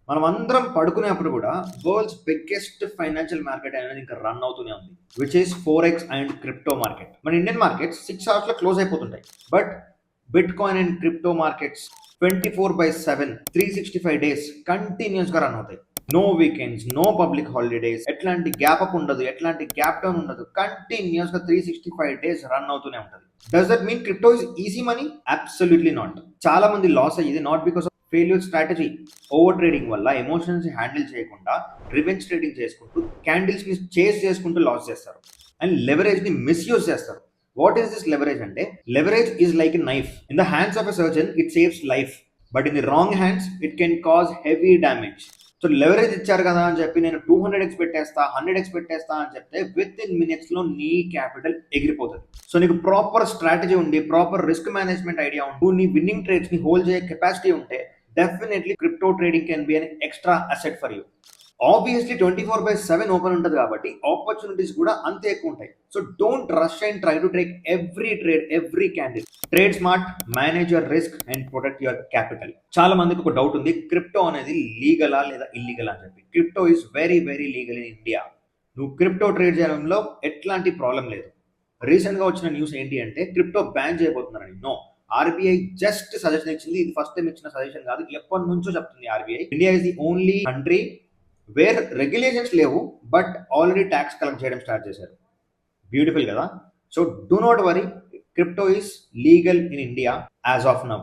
మనం అందరం పడుకునేప్పుడు కూడా వరల్డ్స్ బిగ్గెస్ట్ ఫైనాన్షియల్ మార్కెట్ అనేది ఇంకా రన్ అవుతూనే ఉంది, which is forex and crypto market. మన ఇండియన్ మార్కెట్స్ 6 hours లో క్లోజ్ అయిపోతుంటాయి, but bitcoin and crypto markets 24/7 365 days continuous గా రన్ అవుతాయి. No weekends, no public holidays, ఎట్లాంటి గ్యాప్ అప్ ఉండదు, ఎట్లాంటి గ్యాప్ డౌన్ ఉండదు, కంటిన్యూస్ గా 365 days రన్ అవుతూనే ఉంటుంది. Does that mean crypto is easy money? Absolutely not. చాలా మంది లాస్ అయ్యేది not because of failure strategy, over trading వల్ల ఎమోషన్స్ హ్యాండిల్ చేయకుండా రివెంజ్ ట్రేడింగ్ చేసుకుంటూ క్యాండిల్స్ ని చేస్ చేసుకుంటూ లాస్ చేస్తారు అండ్ లెవరేజ్ ని మిస్యూజ్ చేస్తారు. వాట్ ఈస్ దిస్ లెవరేజ్ అంటే, leverage is like a knife. In the hands of a surgeon it saves life, but in the wrong hands it can cause heavy damage. So leverage ఇచ్చారు కదా అని చెప్పి నేను 200x పెట్టేస్తా, 100x పెట్టేస్తా అని చెప్తే విత్ ఇన్ మినిట్స్ లో నీ క్యాపిటల్ ఎగిరిపోతుంది. సో నీకు ప్రాపర్ స్ట్రాటజీ ఉండి, ప్రాపర్ రిస్క్ మేనేజ్మెంట్ ఐడియా ఉంటూ, నీ విన్నింగ్ ట్రేడ్స్ ని హోల్డ్ చేసే కెపాసిటీ ఉంటే definitely crypto trading can be an extra asset for you. Obviously 24/7 open ఉంటుంది కాబట్టి ఆపర్చునిటీస్ కూడా అంతే ఎక్కువ ఉంటాయి. So don't rush and try to take every trade, every candle. Trade smart, manage your risk and protect your capital. చాలా మందికి ఒక doubt ఉంది, క్రిప్టో అనేది లీగలా లేదా ఇల్లీగల్ అని చెప్పి. Crypto is very very legal in India. నువ్వు క్రిప్టో ట్రేడ్ చేయడంలో ఎట్లాంటి ప్రాబ్లం లేదు. రీసెంట్ గా వచ్చిన న్యూస్ ఏంటి అంటే క్రిప్టో బ్యాన్ చేయబోతున్నారని. నో, ఆర్బీఐ జస్ట్ సజెషన్ ఇచ్చింది. ఇది ఫస్ట్ టైం ఇచ్చిన సజెషన్ కాదు, ఎప్పటి నుంచో చెప్తుంది RBI. India is the only country where regulations లేవు, బట్ ఆల్రెడీ ట్యాక్స్ కలెక్ట్ చేయడం స్టార్ట్ చేశారు. బ్యూటిఫుల్ కదా. So do not worry, crypto is legal in India as of now.